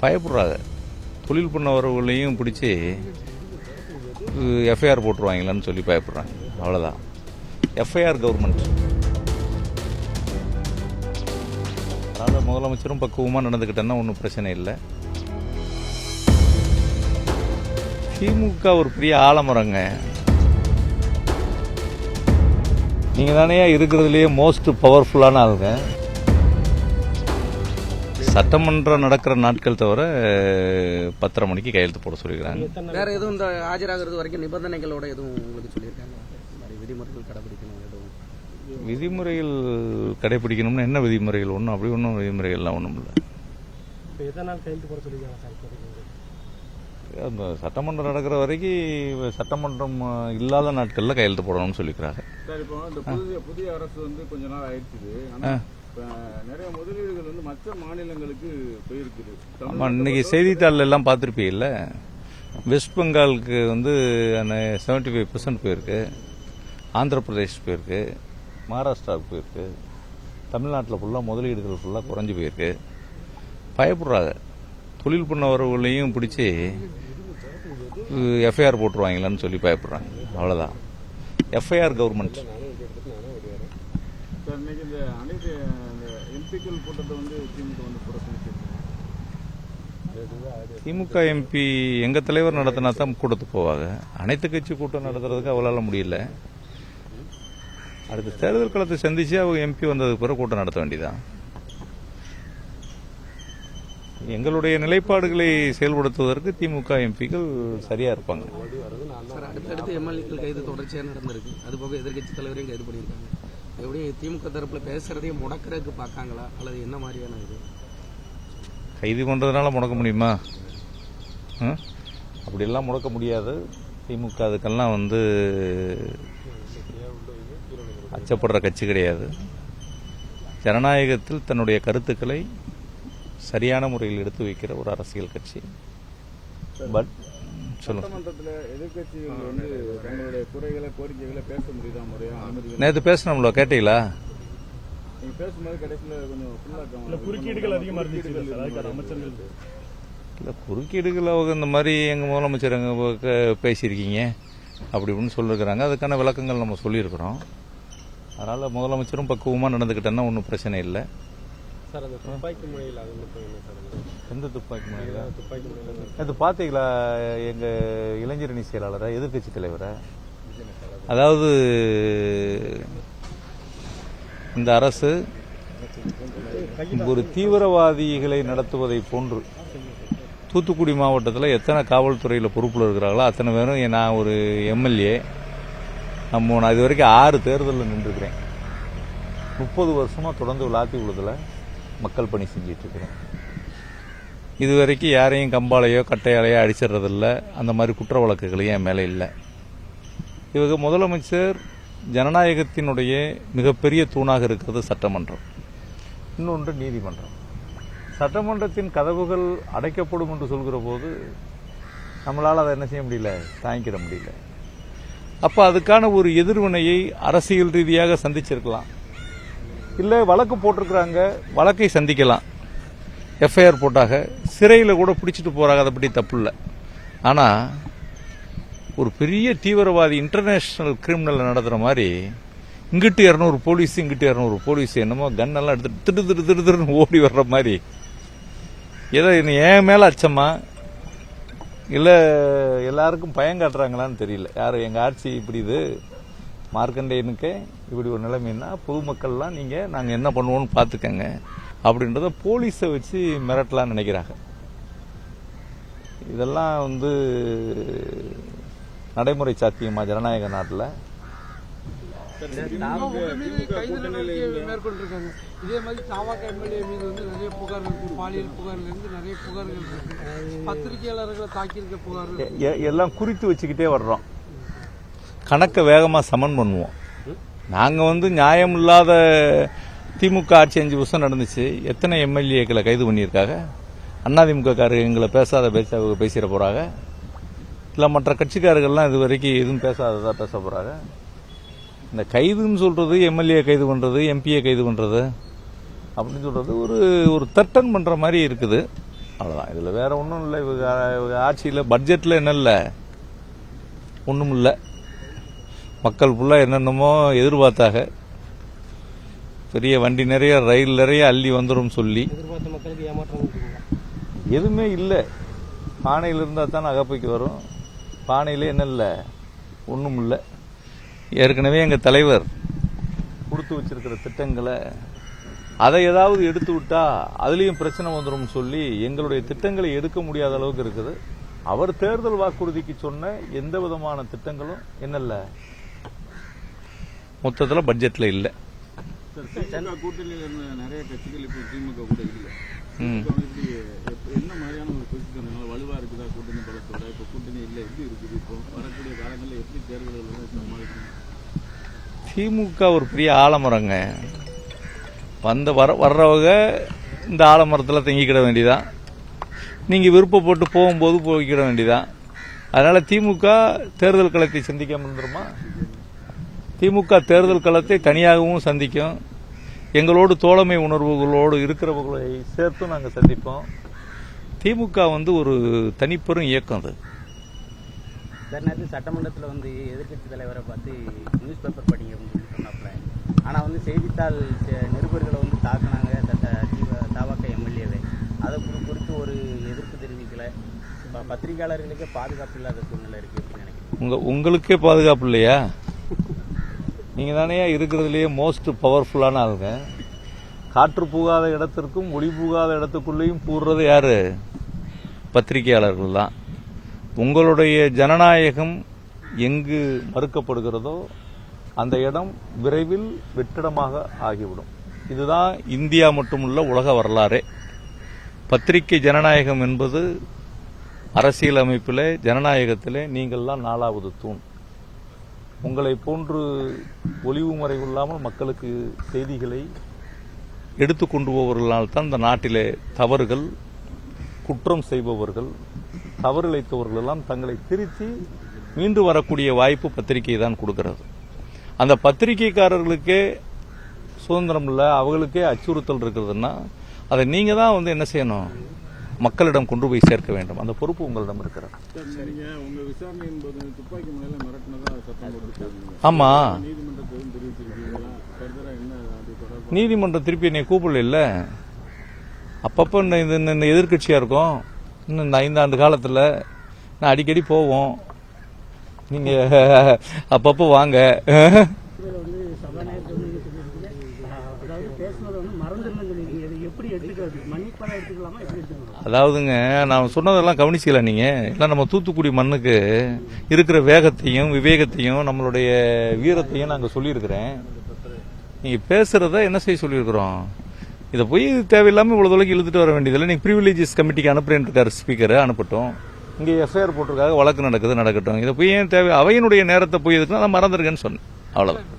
பயப்படுறாங்க. தொழில் பண்ண வரவங்களையும் பிடிச்சி எஃப்ஐஆர் போட்டுருவாங்களான்னு சொல்லி பயப்படுறாங்க. அவ்வளோதான். FIR government. அதனால் முதலமைச்சரும் பக்குவமாக நடந்துக்கிட்டேன்னா ஒன்றும் பிரச்சனை இல்லை. திமுக ஒரு பெரிய ஆலமரங்க. நீங்கள் தானே இருக்கிறதுலையே மோஸ்ட் பவர்ஃபுல்லான ஆளுங்க. சட்டமன்றம் நடக்கிற நாட்கள் தவிர 10:30 மணிக்கு கையெழுத்து போட சொல்லியிருக்காங்க. வேற எதுவும் இந்த ஆஜராகிறது வரைக்கும் நிபந்தனைகளோட எதுவும் உங்களுக்கு சொல்லியிருக்காங்க? விதிமுறைகள் கடைபிடிக்கணும், எதுவும் விதிமுறைகள் கடைபிடிக்கணும்னு என்ன விதிமுறைகள்? அப்படி ஒன்றும் விதிமுறைகள்லாம் ஒன்றும் இல்லை. எதனால் கையெழுத்து போட சொல்லியிருக்காங்க? அந்த சட்டமன்றம் நடக்கிற வரைக்கும் சட்டமன்றம் இல்லாத நாட்களில் கையெழுத்து போடணும்னு சொல்லிக்கிறாங்க. சார், இப்போ இந்த புதிய அரசு கொஞ்ச நாள் ஆயிடுச்சு. நிறைய முதலீடுகள் மற்ற மாநிலங்களுக்கு போயிருக்குது. ஆமாம், இன்னைக்கு செய்தித்தாள் எல்லாம் பார்த்துருப்பீங்கல்ல. வெஸ்ட் பெங்காலுக்கு 75% போயிருக்கு, ஆந்திர பிரதேஷ் போயிருக்கு, மகாராஷ்டிராவுக்கு போயிருக்கு, தமிழ்நாட்டில் ஃபுல்லாக முதலீடுகள் ஃபுல்லாக குறைஞ்சி போயிருக்கு. பயப்படுறாங்க. தொழில் பண்ண வரவங்களையும் பிடிச்சி எஃப்ஐஆர் போட்டுருவாங்களான்னு சொல்லி பயப்படுறாங்க. அவ்வளோதான். FIR government. திமுக எம்பி எங்க தலைவர் நடத்தினா தான் கூட்டத்துக்கு போவாங்க. அனைத்து கட்சி கூட்டம் நடத்துறதுக்கு அவளால முடியல. அடுத்த தேர்தல் களத்தை சந்திச்சு அவங்க எம்பி வந்ததுக்கு பிறகு கூட்டம் நடத்த வேண்டியதான். எங்களுடைய நிலைப்பாடுகளை செயல்படுத்துவதற்கு திமுக எம்பிக்கள் சரியா இருப்பாங்க. அடுத்தடுத்து எம்எல்ஏக்கள் கைது தொடர்ச்சியாக நடந்திருக்கு. அதுபோக எதிர்கட்சி தலைவரையும் கைது பண்ணியிருக்காங்க. எப்படி திமுக தரப்புல பேசுறதையும் முடக்கிறதுக்கு பார்க்காங்களா அல்லது என்ன மாதிரியான இது? கைது பண்றதுனால முடக்க முடியுமா? அப்படியெல்லாம் முடக்க முடியாது. திமுக அதுக்கெல்லாம் அச்சப்படுற கட்சி கிடையாது. ஜனநாயகத்தில் தன்னுடைய கருத்துக்களை சரியான முறையில் எடுத்து வைக்கிற ஒரு அரசியல் கட்சி. பட் சட்டமன்றத்தில் எதிர்கட்சிகள் தங்களுடைய குறைகளை கோரிக்கைகளை பேச முடியுதா? முறையா அனுமதி நேற்று பேசணும்ல, கேட்டீங்களா? நீங்க பேசும்போது கடைசியில் கொஞ்சம் குறுக்கீடுகள் அதிகமாக இருந்துச்சு அமைச்சர்கள். இல்லை, குறுக்கீடுகள் அவங்க இந்த மாதிரி எங்கள் முதலமைச்சர் எங்கே பேசியிருக்கீங்க அப்படி இப்படின்னு சொல்லியிருக்கிறாங்க. அதுக்கான விளக்கங்கள் நம்ம சொல்லியிருக்கிறோம். அதனால் முதலமைச்சரும் பக்குவமாக நடந்துக்கிட்டேன்னா ஒன்றும் பிரச்சனை இல்லை. சார், அந்த துப்பாக்கி முறையில் அது மட்டும் என்ன சார்? எந்த துப்பாக்கி முறையில்? அது பார்த்தீங்களா? எங்கள் இளைஞரணி செயலாளரை, எதிர்கட்சி தலைவரை. அதாவது இந்த அரசு ஒரு தீவிரவாதிகளை நடத்துவதை போன்று தூத்துக்குடி மாவட்டத்தில் எத்தனை காவல்துறையில் பொறுப்பில் இருக்கிறாங்களோ அத்தனை பேரும், நான் ஒரு எம்எல்ஏ, நான் இது வரைக்கும் 6 தேர்தலில் நின்றுக்கிறேன். 30 வருஷமாக தொடர்ந்து விளாத்திக்குளத்தில் மக்கள் பணி செஞ்சிட்டு இருக்கிறேன். இதுவரைக்கும் யாரையும் கம்பாலையோ கட்டையாலையோ அடிச்சிடறதில்ல. அந்த மாதிரி குற்ற வழக்குகளையும் என் மேலே இல்லை. இவங்க முதலமைச்சர் ஜனநாயகத்தினுடைய மிகப்பெரிய தூணாக இருக்கிறது சட்டமன்றம், இன்னொன்று நீதிமன்றம். சட்டமன்றத்தின் கதவுகள் அடைக்கப்படும் என்று சொல்கிற போது நம்மளால் அதை என்ன செய்ய முடியல, தாங்கிக்கிட முடியல. அப்போ அதுக்கான ஒரு எதிர்வினையை அரசியல் ரீதியாக சந்திச்சிருக்கலாம். இல்லை, வழக்கு போட்டிருக்கிறாங்க, வழக்கை சந்திக்கலாம். எஃப்ஐஆர் போட்டாக சிறையில் கூட பிடிச்சிட்டு போகிறாங்க, அதை பற்றி தப்பு இல்லை. ஆனால் ஒரு பெரிய தீவிரவாதி இன்டர்நேஷனல் கிரிமினல் நடத்துகிற மாதிரி இங்கிட்டு 200 போலீஸ், இங்கிட்டு 200 போலீஸ், என்னமோ கன்னெல்லாம் எடுத்துட்டு திருன்னு ஓடி வர்ற மாதிரி, ஏதோ என் மேலே அச்சமா இல்லை எல்லாருக்கும் பயம் காட்டுறாங்களான்னு தெரியல. யார் எங்கள் ஆட்சி இப்படி இது மார்க்கண்டேயனுக்கு இப்படி ஒரு நிலைமைன்னா பொதுமக்கள்லாம் நாங்கள் என்ன பண்ணுவோம்னு பார்த்துக்கங்க அப்படின்றத போலீஸை வச்சு மிரட்டலான்னு நினைக்கிறாங்க. இதெல்லாம் நடைமுறை சாத்தியமா ஜனநாயக நாட்டில்? மேற்கொண்டிருக்காங்க. இதே மாதிரி தாவாக எம்எல்ஏ மீது நிறைய புகார்கள், பாலியல் புகார்கள் இருந்து நிறைய புகார்கள் இருக்கு. பத்திரிகையாளர்களை தாக்கியிருக்க புகார்கள் எல்லாம் குறித்து வச்சுக்கிட்டே வர்றோம். கணக்கை வேகமாக சமன் பண்ணுவோம். நாங்கள் நியாயம் இல்லாத திமுக ஆட்சி 5 வருஷம் நடந்துச்சு. எத்தனை எம்எல்ஏக்களை கைது பண்ணியிருக்காங்க? அதிமுகக்காரர்கள் எங்களை பேசாத பேச பேசிட போகிறாங்க. இல்லை, மற்ற கட்சிக்காரர்கள்லாம் இது வரைக்கும் எதுவும் பேசாததா பேச போகிறாங்க. இந்த கைதுன்னு சொல்கிறது, எம்எல்ஏ கைது பண்ணுறது, எம்பியை கைது பண்ணுறது அப்படின்னு சொல்கிறது ஒரு தட்டன் பண்ணுற மாதிரி இருக்குது. அவ்வளோதான். இதில் வேற ஒன்றும் இல்லை. இவங்க ஆட்சியில் பட்ஜெட்டில் என்ன இல்லை, ஒன்றும் இல்லை. மக்கள் ஃபுல்லாக என்னென்னமோ எதிர்பார்த்தாக, பெரிய வண்டி நிறைய ரயில் நிறைய அள்ளி வந்துடும் சொல்லி எதிர்பார்த்த மக்களுக்கு ஏமாற்றம் இருக்குங்களா? எதுவுமே இல்லை. பானையில் இருந்தால் தானே அகப்பைக்கு வரும். பானையில் என்ன இல்லை, ஒன்றும் இல்லை. ஏற்கனவே எங்கள் தலைவர் கொடுத்து வச்சிருக்கிற திட்டங்களை அதை ஏதாவது எடுத்து விட்டா அதுலேயும் பிரச்சனை வந்துடும் சொல்லி எங்களுடைய திட்டங்களை எடுக்க முடியாத அளவுக்கு இருக்குது. அவர் தேர்தல் வாக்குறுதிக்கு சொன்ன எந்த விதமான திட்டங்களும் என்னல்ல, மொத்தத்தில் பட்ஜெட்டில் இல்லை. திமுக கூட்டணியில் இருந்த நிறைய கட்சிகள் இப்போ திமுக கூட இல்லை. என்ன மாதிரியான ஒரு பொசிஷன் வலுவா இருக்குதா கூட்டணி பலத்தோட? இப்போ கூட்டணி இல்லை, எப்படி இருக்குது? இப்போ வரக்கூடிய காலங்களில் எப்படி தேர்தல்கள் சமாளிக்கணும்? திமுக ஒரு பெரிய ஆலமரங்க. வர்றவங்க இந்த ஆலமரத்தில் தங்கிக்கிட வேண்டியதான். நீங்கள் விருப்பப்பட்டு போகும்போது போய்க்கிட வேண்டியதான். அதனால திமுக தேர்தல் களத்தை சந்திக்காம இருந்துருமா? திமுக தேர்தல் களத்தை தனியாகவும் சந்திக்கும். எங்களோடு தோழமை உணர்வுகளோடு இருக்கிறவர்களை சேர்த்து நாங்கள் சந்திப்போம். திமுக ஒரு தனிப்பெரும் இயக்கம். அது நேற்று சட்டமன்றத்தில் எதிர்க்கட்சி தலைவரை பார்த்து நியூஸ் பேப்பர் படிங்க அப்படின்னு சொன்னாப்புல. ஆனால் செய்தித்தாள் நிருபர்களை தாக்குனாங்க தவாக்க எம்எல்ஏவே. அதை குறித்து ஒரு எதிர்ப்பு தெரிவிக்கல. பத்திரிகையாளர்களுக்கே பாதுகாப்பு இல்லாத சூழ்நிலை இருக்கு அப்படின்னு நினைக்கிறேன். உங்களுக்கே பாதுகாப்பு இல்லையா? நீங்க தானே இருக்கிறதுலேயே மோஸ்ட் பவர்ஃபுல்லான ஆளுங்க. காற்று புகாத இடத்திற்கும் ஒளி புகாத இடத்துக்குள்ளேயும் பூர்றது யாரு? பத்திரிகையாளர்கள் தான். உங்களுடைய ஜனநாயகம் எங்கு மறுக்கப்படுகிறதோ அந்த இடம் விரைவில் வெற்றிடமாக ஆகிவிடும். இதுதான் இந்தியா மட்டுமல்ல உலக வரலாறே. பத்திரிகை ஜனநாயகம் என்பது அரசியல் அமைப்பிலே, ஜனநாயகத்திலே நீங்கள்லாம் 4வது தூண். உங்களை போன்று ஒளிவு மறைவு இல்லாமல் மக்களுக்கு செய்திகளை எடுத்து கொண்டு போவர்களால் தான் இந்த நாட்டிலே தவறுகள், குற்றம் செய்பவர்கள், தவறு இழைத்தவர்கள் எல்லாம் தங்களை திருத்தி மீண்டு வரக்கூடிய வாய்ப்பு பத்திரிகை தான் கொடுக்கிறது. அந்த பத்திரிகைக்காரர்களுக்கே சுதந்திரம் இல்லை, அவங்களுக்கே அச்சுறுத்தல் இருக்கிறதுன்னா அதை நீங்க தான் என்ன செய்யணும்? மக்களிடம் கொண்டு போய் சேர்க்க வேண்டும். அந்த பொறுப்பு உங்களிடம் இருக்கிறது. உங்க விசாரணையின் போது துப்பாக்கி முனையில மிரட்டினதா சத்தம் போட்டு ஆமா, நீதிமன்றத்தில் தெரிவிச்சிருக்கீங்களா? நீதிமன்றம் திருப்பி என்னை கூப்பிடல. அப்பப்போ இந்த எதிர்கட்சியா இருக்கும். இன்னும் இந்த 5 ஆண்டு காலத்தில் நான் அடிக்கடி போவோம். நீங்க அப்பப்போ வாங்க. அதாவதுங்க, நான் சொன்னதெல்லாம் கவனிச்சிக்கல நீங்க. எல்லாம் நம்ம தூத்துக்குடி மண்ணுக்கு இருக்கிற வேகத்தையும் விவேகத்தையும் நம்மளுடைய வீரத்தையும் நாங்கள் சொல்லியிருக்கிறேன். நீங்க பேசுறத என்ன செய்ய சொல்லியிருக்கிறோம்? இதை போய் தேவையில்லாமல் இவ்வளவு தொலைக்கு இழுத்துட்டு வர வேண்டியதில்லை. நீங்க பிரிவிலேஜஸ் கமிட்டிக்கு அனுப்புறேன்னு இருக்காரு ஸ்பீக்கர், அனுப்பட்டும். இங்கே எஃப்ஐஆர் போட்டிருக்காங்க, வழக்கு நடக்கட்டும். இதை போய் ஏன் தேவை? அவையினுடைய நேரத்தை போய் எதுக்குன்னா நான் மறந்துருக்கேன்னு சொன்னேன். அவ்வளவுதான்.